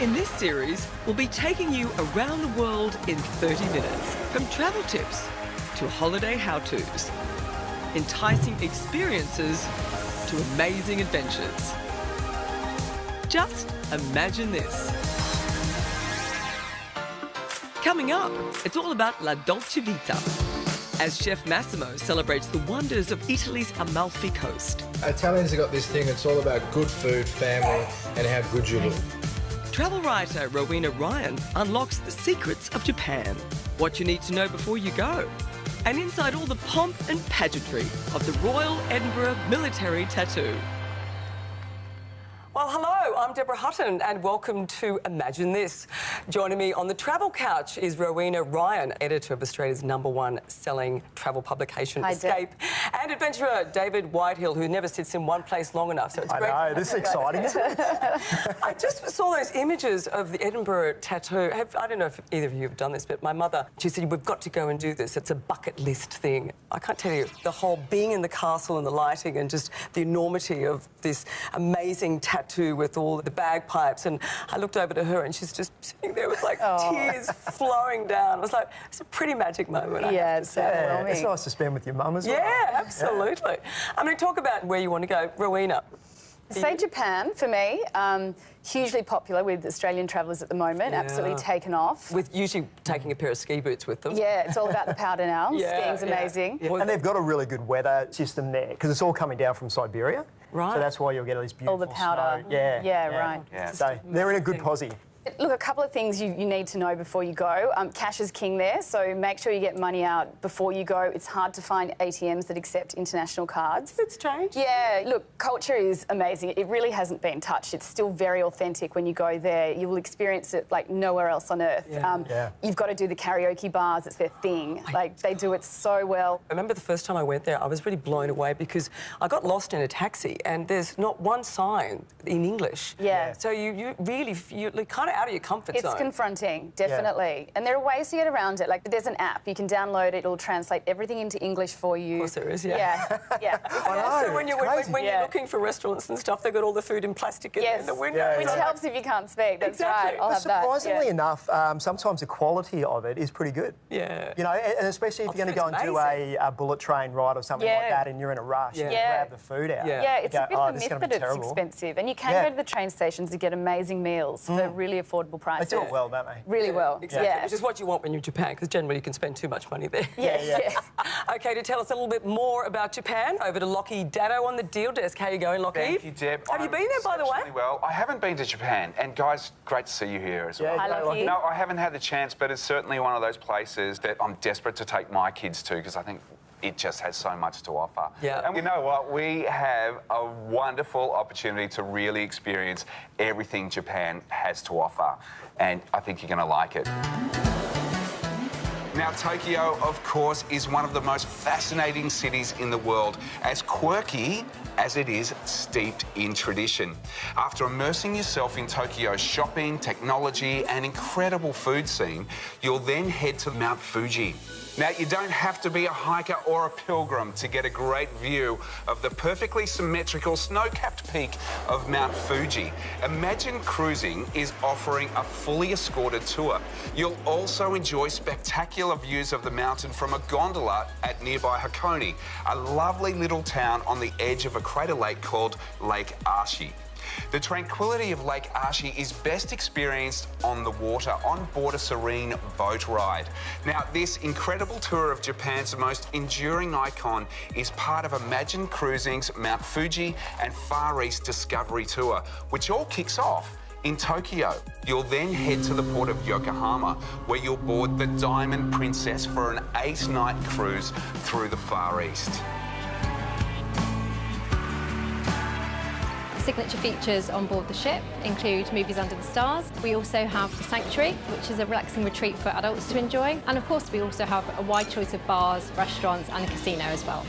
In this series, we'll be taking you around the world in 30 minutes, from travel tips to holiday how-tos, enticing experiences to amazing adventures. Just imagine this. Coming up, it's all about La Dolce Vita, as Chef Massimo celebrates the wonders of Italy's Amalfi Coast. Italians have got this thing, it's all about good food, family, and how good you look. Travel writer Rowena Ryan unlocks the secrets of Japan, what you need to know before you go, and inside all the pomp and pageantry of the Royal Edinburgh Military Tattoo. Well, hello, I'm Deborah Hutton and welcome to Imagine This. Joining me on the travel couch is Rowena Ryan, editor of Australia's #1 selling travel publication, Hi, Escape, and adventurer David Whitehill, who never sits in one place long enough. So it's great. I know, this is exciting, isn't it? I just saw those images of the Edinburgh tattoo. I don't know if either of you have done this, but my mother, she said, we've got to go and do this. It's a bucket list thing. I can't tell you, the whole being in the castle and the lighting and just the enormity of this amazing tattoo with all the bagpipes, and I looked over to her and she's just sitting there with like tears flowing down. I was like, it's a pretty magic moment. Yeah, it's overwhelming. It's nice to spend with your mum as well. Yeah, absolutely. I'm going to talk about where you want to go. Rowena. Say Japan, for me, hugely popular with Australian travellers at the moment, absolutely taken off. With usually taking a pair of ski boots with them. Yeah, it's all about the powder now. Yeah, Skiing's amazing. Yeah. And they've got a really good weather system there because it's all coming down from Siberia. Right. So that's why you'll get all this beautiful All the powder. snow. Yeah, right. Yeah. So they're in a good posse. Look, a couple of things you need to know before you go. Cash is king there, so make sure you get money out before you go. It's hard to find ATMs that accept international cards. It's changed. Yeah, look, culture is amazing. It really hasn't been touched. It's still very authentic when you go there. You will experience it like nowhere else on earth. You've got to do the karaoke bars. It's their thing. Like, they do it so well. I remember the first time I went there, I was really blown away because I got lost in a taxi and there's not one sign in English. Yeah. So you're kind of out of your comfort zone. It's confronting, definitely. And there are ways to get around it. Like, there's an app. You can download it. It'll translate everything into English for you. Of course there is, yeah. Yeah. I know, So when you're looking for restaurants and stuff, they've got all the food in plastic in the window. Which helps if you can't speak. That's Exactly. right. I'll have that. Surprisingly enough, sometimes the quality of it is pretty good. Yeah. You know, and especially if you're going to go and do a bullet train ride or something like that and you're in a rush, you can grab the food out. Yeah, it's a bit of a this myth is gonna be that it's terrible. expensive. And you can go to the train stations and get amazing meals for really affordable prices. They do it well, don't they? Really well. Exactly. Yeah. Which is what you want when you're in Japan, because generally you can spend too much money there. Yeah. OK, to tell us a little bit more about Japan, over to Lockie Dado on the deal desk. How you going, Lockie? Thank you, Deb. Have you been there, by the way? Well, I haven't been to Japan. And, guys, great to see you here as well. Hi, Lockie. No, I haven't had the chance, but it's certainly one of those places that I'm desperate to take my kids to because I think it just has so much to offer. Yeah. And you know what? We have a wonderful opportunity to really experience everything Japan has to offer. And I think you're going to like it. Now, Tokyo, of course, is one of the most fascinating cities in the world, as quirky as it is steeped in tradition. After immersing yourself in Tokyo's shopping, technology and incredible food scene, you'll then head to Mount Fuji. Now, you don't have to be a hiker or a pilgrim to get a great view of the perfectly symmetrical snow-capped peak of Mount Fuji. Imagine Cruising is offering a fully escorted tour. You'll also enjoy spectacular views of the mountain from a gondola at nearby Hakone, a lovely little town on the edge of a crater lake called Lake Ashi. The tranquility of Lake Ashi is best experienced on the water, on board a serene boat ride. Now, this incredible tour of Japan's most enduring icon is part of Imagine Cruising's Mount Fuji and Far East Discovery Tour, which all kicks off in Tokyo. You'll then head to the port of Yokohama, where you'll board the Diamond Princess for an 8-night cruise through the Far East. Signature features on board the ship include movies under the stars. We also have the Sanctuary, which is a relaxing retreat for adults to enjoy. And of course, we also have a wide choice of bars, restaurants and a casino as well.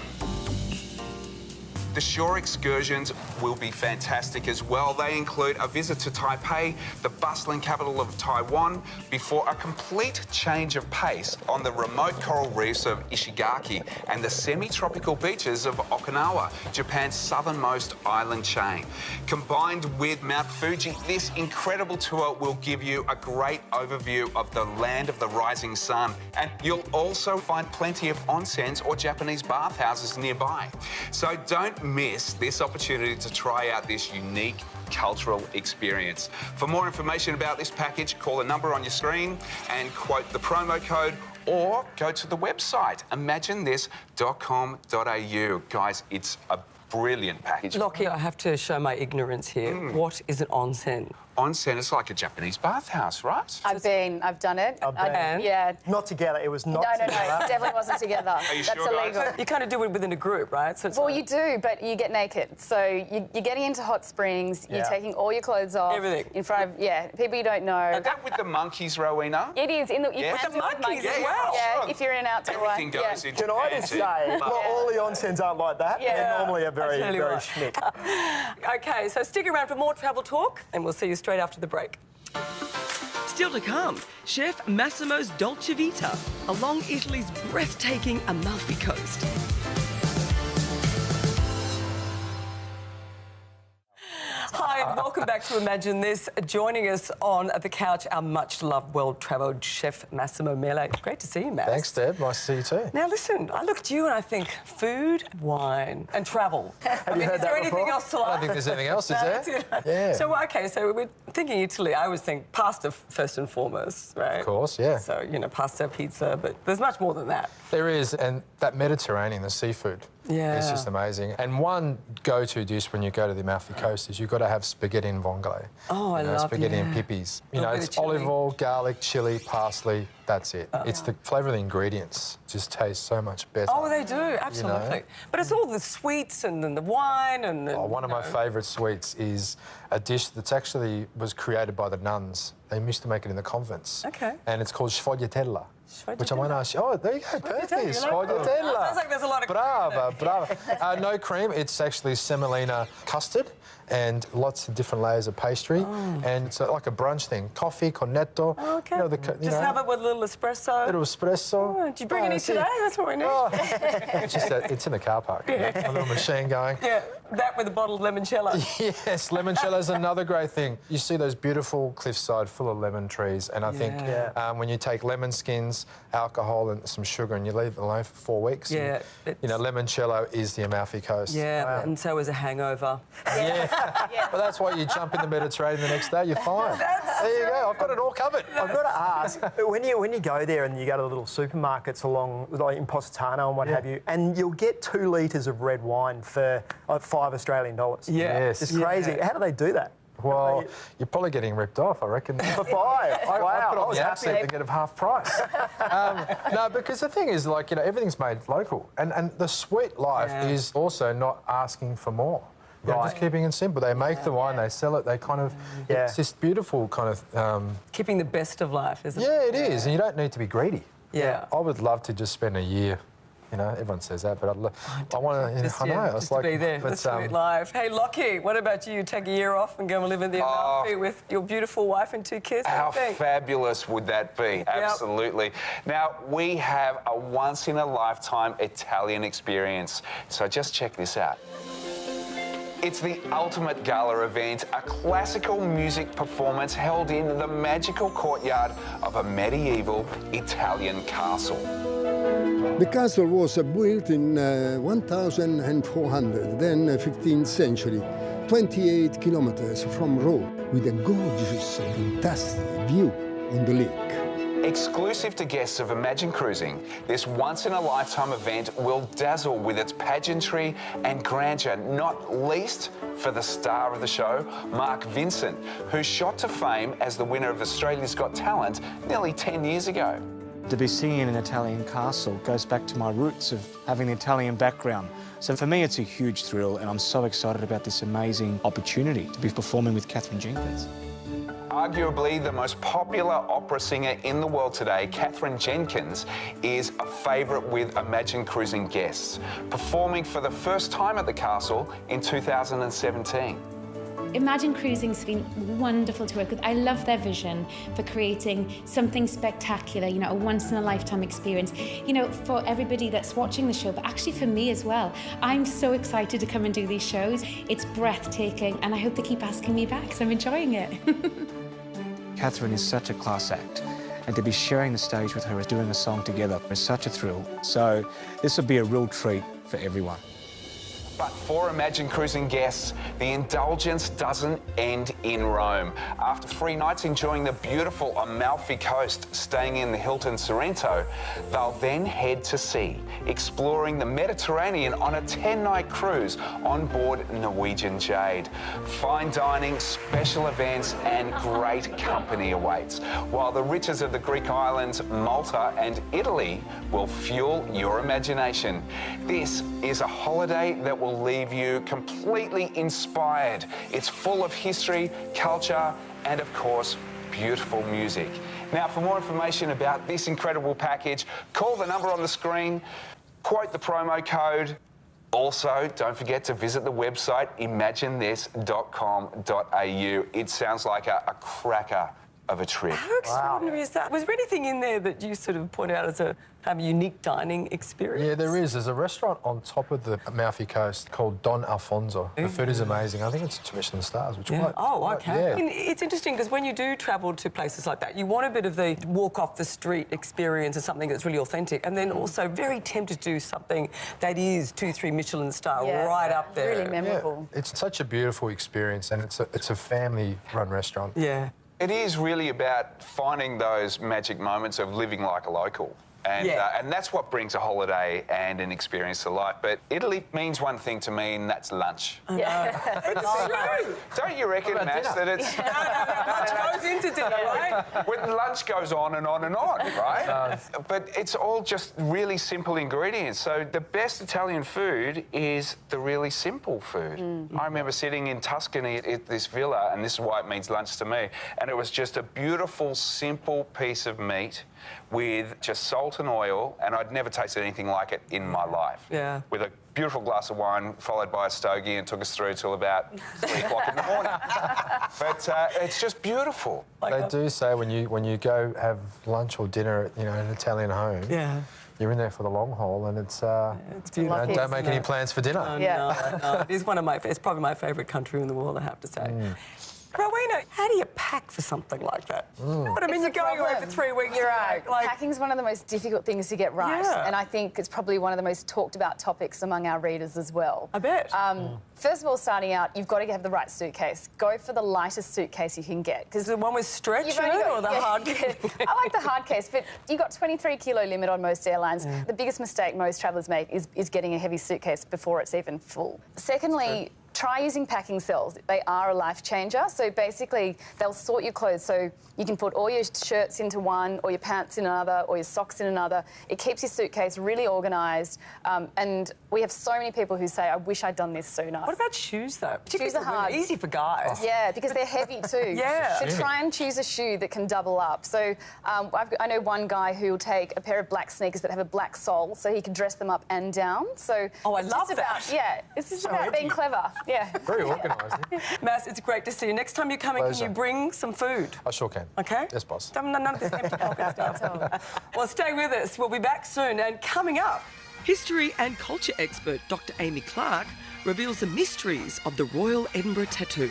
The shore excursions will be fantastic as well. They include a visit to Taipei, the bustling capital of Taiwan, before a complete change of pace on the remote coral reefs of Ishigaki and the semi-tropical beaches of Okinawa, Japan's southernmost island chain. Combined with Mount Fuji, this incredible tour will give you a great overview of the land of the rising sun, and you'll also find plenty of onsens or Japanese bathhouses nearby. So don't miss this opportunity to try out this unique cultural experience. For more information about this package, call the number on your screen and quote the promo code, or go to the website imaginethis.com.au. Guys, it's a brilliant package. Lockie, I have to show my ignorance here. What is an onsen? Onsen is like a Japanese bathhouse, right? I've done it. Yeah. Not together. It was not No, together. it definitely wasn't together. Are you That's sure, guys? illegal. You kind of do it within a group, right? So it's Well, like you do, but you get naked. So you're getting into hot springs, you're Yeah. taking all your clothes off. Everything. In front of, people you don't know. Is that with the monkeys, Rowena? It is. You Yeah. can With do the it with monkeys as well. Yeah, Sure. if you're in an outdoor way. Everything goes in Can I just say, not all the onsens aren't like that. Yeah. They're normally a very, tell you very what. schmick. Okay, so stick around for more travel talk, and we'll see you straight after the break. Still to come, Chef Massimo's Dolce Vita along Italy's breathtaking Amalfi Coast. Hi, and welcome back to Imagine This. Joining us on the couch, our much-loved, well-travelled chef Massimo Mele. Great to see you, Mass. Thanks, Deb. Nice to see you too. Now, listen, I look at you and I think food, wine and travel. Have you heard Is there that anything before? else to I like? don't think there's anything else, is No, there? that's it. Yeah. So, OK, so we're thinking Italy. I always think pasta first and foremost, right? Of course, yeah. So, you know, pasta, pizza, but there's much more than that. There is, and that Mediterranean, the seafood, Yeah. it's just amazing. And one go-to dish when you go to the Amalfi Coast is you've got to have spaghetti and vongole. Oh, I love, spaghetti and yeah. pipis. You Little know, bit it's of chilli. olive oil, garlic, chili, parsley. That's it. It's the flavour of the ingredients just tastes so much better. Oh, they do, absolutely. But it's all the sweets and then the wine and... One of my favourite sweets is a dish that's actually was created by the nuns. They used to make it in the convents. Okay. And it's called sfogliatella. Which I Sfogliatella. want to ask you. Oh, there you go. Perfect. you like that? Sfogliatella. Sounds like there's a lot of... Brava. No cream. It's actually semolina custard and lots of different layers of pastry. And it's like a brunch thing. Coffee, cornetto. Oh, okay. You know, Just have it with a little espresso. little espresso. Oh, did you bring any that's it. today? That's what we need. Oh, it's just that it's in the car park. A little machine going. Yeah, that with a bottle of limoncello. Yes, limoncello is another great thing. You see those beautiful cliffside full of lemon trees, and I think when you take lemon skins, alcohol, and some sugar, and you leave it alone for 4 weeks, Yeah, and, you know, limoncello is the Amalfi Coast. Yeah, and so is a hangover. Well, that's why you jump in the Mediterranean the next day. You're fine. There you go. I've got it all covered. I've got to ask, when you go there and you go to the little supermarkets along, like in Positano and what have you, and you'll get 2 litres of red wine for like $5 Australian. Yeah. Yes. It's crazy. How do they do that? Well, you're probably getting ripped off, I reckon. For 5. I put I on was the happy. absent to get it half price. No, because the thing is, like, you know, everything's made local. And the sweet life is also not asking for more. You know, just keeping it simple. They make the wine, they sell it, they kind of... It's this beautiful kind of... Keeping the best of life, isn't it? yeah, it is. And you don't need to be greedy. Yeah. I would love to just spend a year... You know, everyone says that, but I want to... Just, I know. just It's to like, be there, but, the sweet life. Hey, Lockie, what about you? Take a year off and go and live in the Amalfi with your beautiful wife and 2 kids? How What do you think? fabulous would that be? Absolutely. Now, we have a once-in-a-lifetime Italian experience. So just check this out. It's the ultimate gala event, a classical music performance held in the magical courtyard of a medieval Italian castle. The castle was built in 1400, then 15th century, 28 kilometers from Rome, with a gorgeous, fantastic view on the lake. Exclusive to guests of Imagine Cruising, this once-in-a-lifetime event will dazzle with its pageantry and grandeur, not least for the star of the show, Mark Vincent, who shot to fame as the winner of Australia's Got Talent nearly 10 years ago. To be singing in an Italian castle goes back to my roots of having an Italian background. So for me, it's a huge thrill, and I'm so excited about this amazing opportunity to be performing with Catherine Jenkins. Arguably the most popular opera singer in the world today, Katherine Jenkins, is a favourite with Imagine Cruising guests, performing for the first time at the castle in 2017. Imagine Cruising's been wonderful to work with. I love their vision for creating something spectacular, you know, a once-in-a-lifetime experience, you know, for everybody that's watching the show, but actually for me as well. I'm so excited to come and do these shows. It's breathtaking, and I hope they keep asking me back, because I'm enjoying it. Katherine is such a class act, and to be sharing the stage with her, doing a song together, is such a thrill. So this will be a real treat for everyone. But for Imagine Cruising guests, the indulgence doesn't end in Rome. After 3 nights enjoying the beautiful Amalfi Coast, staying in the Hilton Sorrento, they'll then head to sea, exploring the Mediterranean on a 10-night cruise on board Norwegian Jade. Fine dining, special events and great company awaits, while the riches of the Greek islands, Malta and Italy will fuel your imagination. This is a holiday that will leave you completely inspired. It's full of history, culture, and of course, beautiful music. Now, for more information about this incredible package, call the number on the screen, quote the promo code. Also, don't forget to visit the website imaginethis.com.au. It sounds like a cracker of a trip. How extraordinary is that? Was there anything in there that you sort of point out as a unique dining experience? Yeah, there is. There's a restaurant on top of the Amalfi Coast called Don Alfonso. The food is amazing. I think it's 2 Michelin stars, which is quite... Okay. Yeah. I mean, it's interesting because when you do travel to places like that, you want a bit of the walk off the street experience of something that's really authentic, and then also very tempted to do something that is 2-3 Michelin star right up there. Really memorable. Yeah. It's such a beautiful experience, and it's a family-run restaurant. Yeah. It is really about finding those magic moments of living like a local. And that's what brings a holiday and an experience to life. But Italy means one thing to me, and that's lunch. It's true. Don't you reckon, Matt, that it's... Lunch goes into dinner, right? When lunch goes on and on and on, right? But it's all just really simple ingredients. So the best Italian food is the really simple food. I remember sitting in Tuscany at this villa, and this is why it means lunch to me, and it was just a beautiful, simple piece of meat with just salt and oil, and I'd never tasted anything like it in my life. Yeah. With a beautiful glass of wine, followed by a stogie, and took us through till about 3 o'clock in the morning. But it's just beautiful. They do say when you go have lunch or dinner at an Italian home, you're in there for the long haul, and it's beautiful. Don't make any plans for dinner. No. It is it's probably my favourite country in the world, I have to say. Rowena, how do you pack for something like that? But I mean, you're going away for 3 weeks. You're right. Packing's one of the most difficult things to get right, and I think it's probably one of the most talked about topics among our readers as well. I bet. First of all, starting out, you've got to have the right suitcase. Go for the lightest suitcase you can get. Because the one with stretch in it or the hard case? I like the hard case, but you've got 23 kilo limit on most airlines. The biggest mistake most travellers make is getting a heavy suitcase before it's even full. Secondly, try using packing cells. They are a life changer. So basically, they'll sort your clothes. So you can put all your shirts into one, or your pants in another, or your socks in another. It keeps your suitcase really organised. And we have so many people who say, I wish I'd done this sooner. What about shoes, though? Shoes are hard. Easy for guys. Yeah, because they're heavy too. So try and choose a shoe that can double up. So I know one guy who will take a pair of black sneakers that have a black sole, so he can dress them up and down. So I love that. It's just about being clever. Yeah. Very organised. Mass, it's great to see you. Next time you come in, can you bring some food? I sure can. Okay. Yes, boss. None of this empty pocket stuff. Well, stay with us. We'll be back soon. And coming up, history and culture expert Dr. Amy Clark reveals the mysteries of the Royal Edinburgh Tattoo.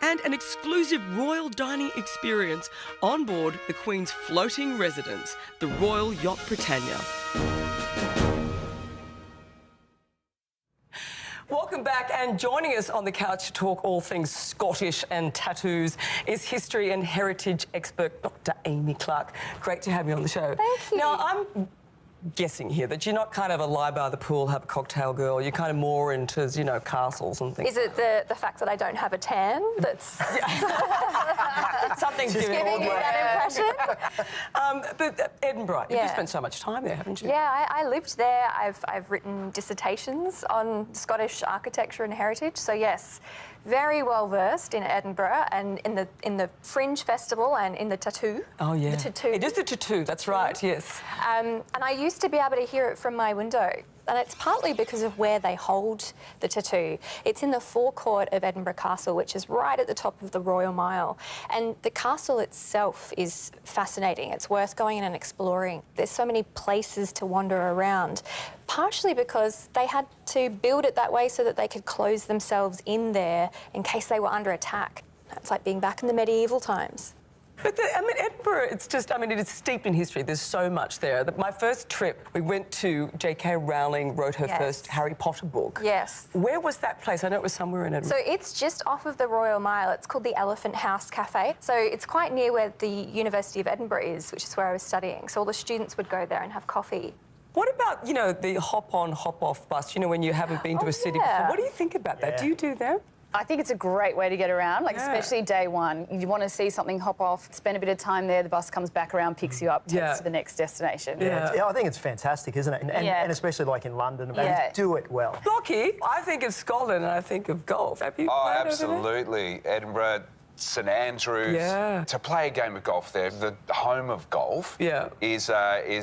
And an exclusive royal dining experience on board the Queen's floating residence, the Royal Yacht Britannia. welcome back, and joining us on the couch to talk all things Scottish and tattoos is history and heritage expert Dr. Amy Clark. Great to have you on the show. Thank you. Now, I'm guessing here that you're not kind of a lie by the pool, have a cocktail girl. You're kind of more into, you know, castles and things. Is it the fact that I don't have a tan that's Something's giving you that impression? But Edinburgh, you've spent so much time there, haven't you? Yeah, I lived there. I've written dissertations on Scottish architecture and heritage. So yes, very well versed in Edinburgh and in the Fringe Festival and in the tattoo. Oh yeah, the tattoo. It is the tattoo. That's right. Yes. And I used to be able to hear it from my window. And it's partly because of where they hold the tattoo. It's in the forecourt of Edinburgh Castle, which is right at the top of the Royal Mile. And the castle itself is fascinating. It's worth going in and exploring. There's so many places to wander around, partially because they had to build it that way so that they could close themselves in there in case they were under attack. It's like being back in the medieval times. But Edinburgh, it is steeped in history. There's so much there. My first trip, we went to J.K. Rowling wrote her first Harry Potter book. Yes. Where was that place? I know it was somewhere in Edinburgh. So it's just off of the Royal Mile. It's called the Elephant House Cafe. So it's quite near where the University of Edinburgh is, which is where I was studying. So all the students would go there and have coffee. What about, you know, the hop-on, hop-off bus, you know, when you haven't been to a city before? What do you think about that? Do you do that? I think it's a great way to get around, especially day one. You want to see something, hop off, spend a bit of time there, the bus comes back around, picks you up, takes to the next destination. I think it's fantastic, isn't it? And especially like in London, do it well. Lockie, I think of Scotland and I think of golf. Have you played absolutely. Edinburgh, St Andrews. To play a game of golf there, the home of golf, is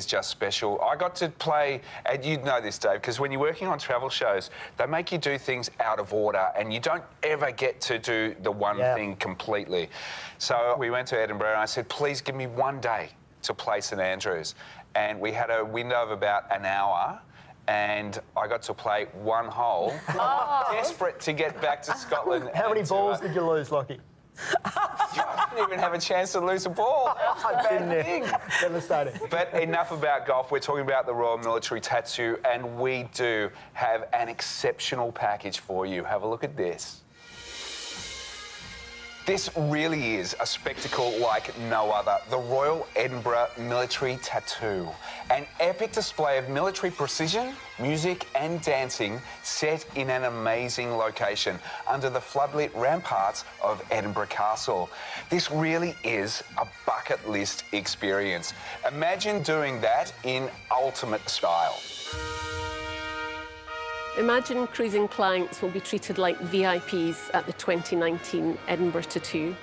just special. I got to play, and you'd know this, Dave, because when you're working on travel shows, they make you do things out of order, and you don't ever get to do the one thing completely. So we went to Edinburgh, and I said, please give me one day to play St Andrews. And we had a window of about an hour, and I got to play one hole, desperate to get back to Scotland. How many balls did you lose, Lockie? I didn't even have a chance to lose a ball. Devastating. But enough about golf. We're talking about the Royal Military Tattoo, and we do have an exceptional package for you. Have a look at this. This really is a spectacle like no other. The Royal Edinburgh Military Tattoo. An epic display of military precision, music and dancing set in an amazing location under the floodlit ramparts of Edinburgh Castle. This really is a bucket list experience. Imagine doing that in ultimate style. Imagine cruising clients will be treated like VIPs at the 2019 Edinburgh Tattoo.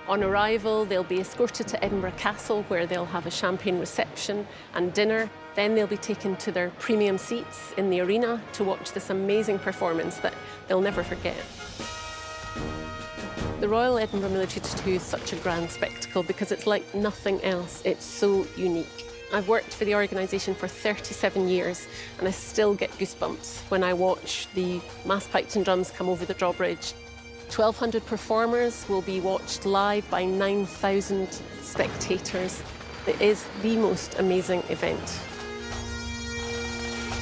On arrival, they'll be escorted to Edinburgh Castle, where they'll have a champagne reception and dinner. Then they'll be taken to their premium seats in the arena to watch this amazing performance that they'll never forget. The Royal Edinburgh Military Tattoo is such a grand spectacle because it's like nothing else. It's so unique. I've worked for the organisation for 37 years and I still get goosebumps when I watch the mass pipes and drums come over the drawbridge. 1,200 performers will be watched live by 9,000 spectators. It is the most amazing event.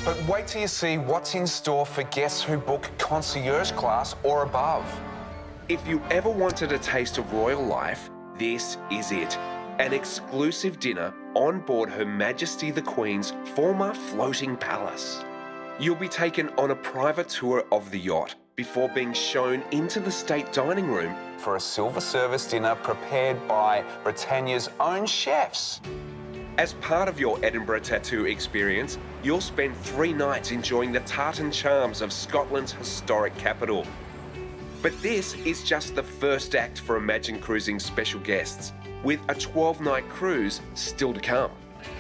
But wait till you see what's in store for guests who book concierge class or above. If you ever wanted a taste of royal life, this is it. An exclusive dinner on board Her Majesty the Queen's former floating palace. You'll be taken on a private tour of the yacht before being shown into the state dining room for a silver service dinner prepared by Britannia's own chefs. As part of your Edinburgh Tattoo experience, you'll spend 3 nights enjoying the tartan charms of Scotland's historic capital. But this is just the first act for Imagine Cruising's special guests, with a 12-night cruise still to come.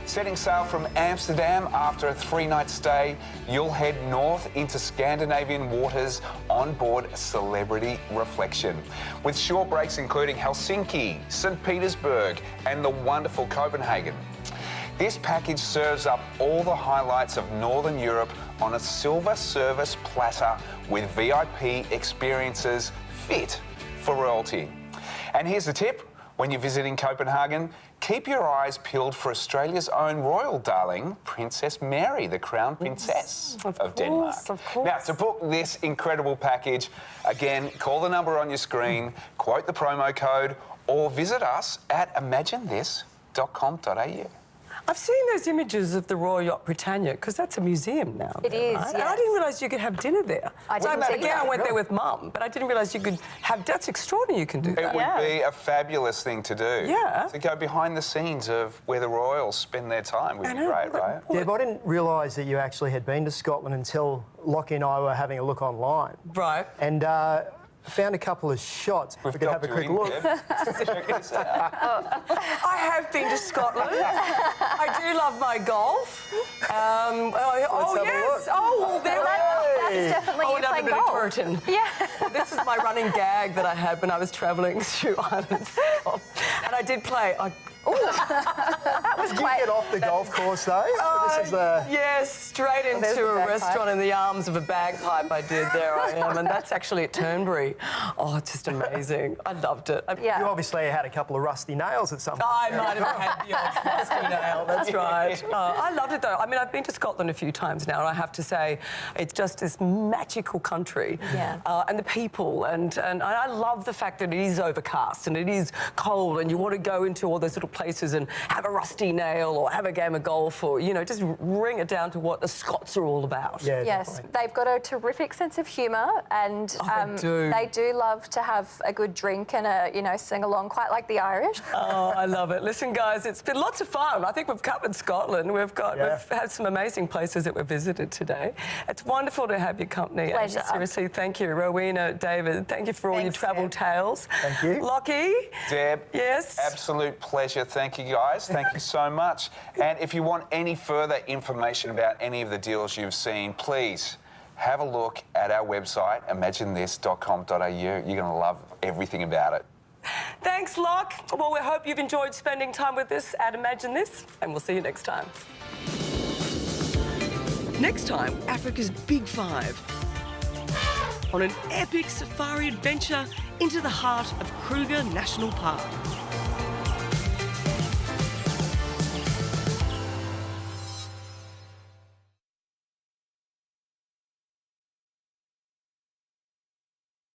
Setting sail from Amsterdam after a 3-night stay, you'll head north into Scandinavian waters on board Celebrity Reflection, with short breaks including Helsinki, St. Petersburg, and the wonderful Copenhagen. This package serves up all the highlights of Northern Europe on a silver service platter with VIP experiences fit for royalty. And here's the tip. When you're visiting Copenhagen, keep your eyes peeled for Australia's own royal darling, Princess Mary, the Crown Princess of Denmark. Of course. Now, to book this incredible package, again, call the number on your screen, quote the promo code, or visit us at imaginethis.com.au. I've seen those images of the Royal Yacht Britannia because that's a museum now. It is, right? yes. And I didn't realise you could have dinner there. I didn't Well, either. again, I went there with Mum, but I didn't realise you could have... That's extraordinary you can do It that. would be a fabulous thing to do. Yeah. To go behind the scenes of where the royals spend their time would be great, right? Deb, I didn't realise that you actually had been to Scotland until Lockie and I were having a look online. Right. And found a couple of shots. If we could have a quick look. Check this out. I have been to Scotland. I do love my golf. have a yes. look. Oh, well, there That's definitely you down playing a bit of golf. Durton. Yeah. This is my running gag that I had when I was travelling through Ireland. And I did play. That was Did you quite... get off the golf course though? This is the... Yes, straight there's into the a bagpipe. restaurant in the arms of a bagpipe. I did. There I am, and that's actually at Turnberry. Oh, it's just amazing. I loved it. Yeah. You obviously had a couple of rusty nails at some point. I might have had the odd rusty nail, that's right. I loved it though. I mean, I've been to Scotland a few times now, and I have to say, it's just this magical country. Yeah. And the people, and I love the fact that it is overcast and it is cold, and you want to go into all those little places and have a rusty nail or have a game of golf, or, you know, just bring it down to what the Scots are all about. Yeah, Yes, definitely. they've got a terrific sense of humour, and they do. love to have a good drink and sing along, quite like the Irish. Oh, I love it. Listen, guys, it's been lots of fun. I think we've covered Scotland. We've had some amazing places that we've visited today. It's wonderful to have your company. Pleasure. And seriously, thank you, Rowena, David. Thank you for all your Thanks, travel Deb. tales. Thank you. Lockie. Deb, Yes. absolute pleasure. Thank you, guys. Thank you so much. And if you want any further information about any of the deals you've seen, please have a look at our website, imaginethis.com.au. You're going to love everything about it. Thanks, Lock. Well, we hope you've enjoyed spending time with us at Imagine This, and we'll see you next time. Next time, Africa's Big Five. On an epic safari adventure into the heart of Kruger National Park.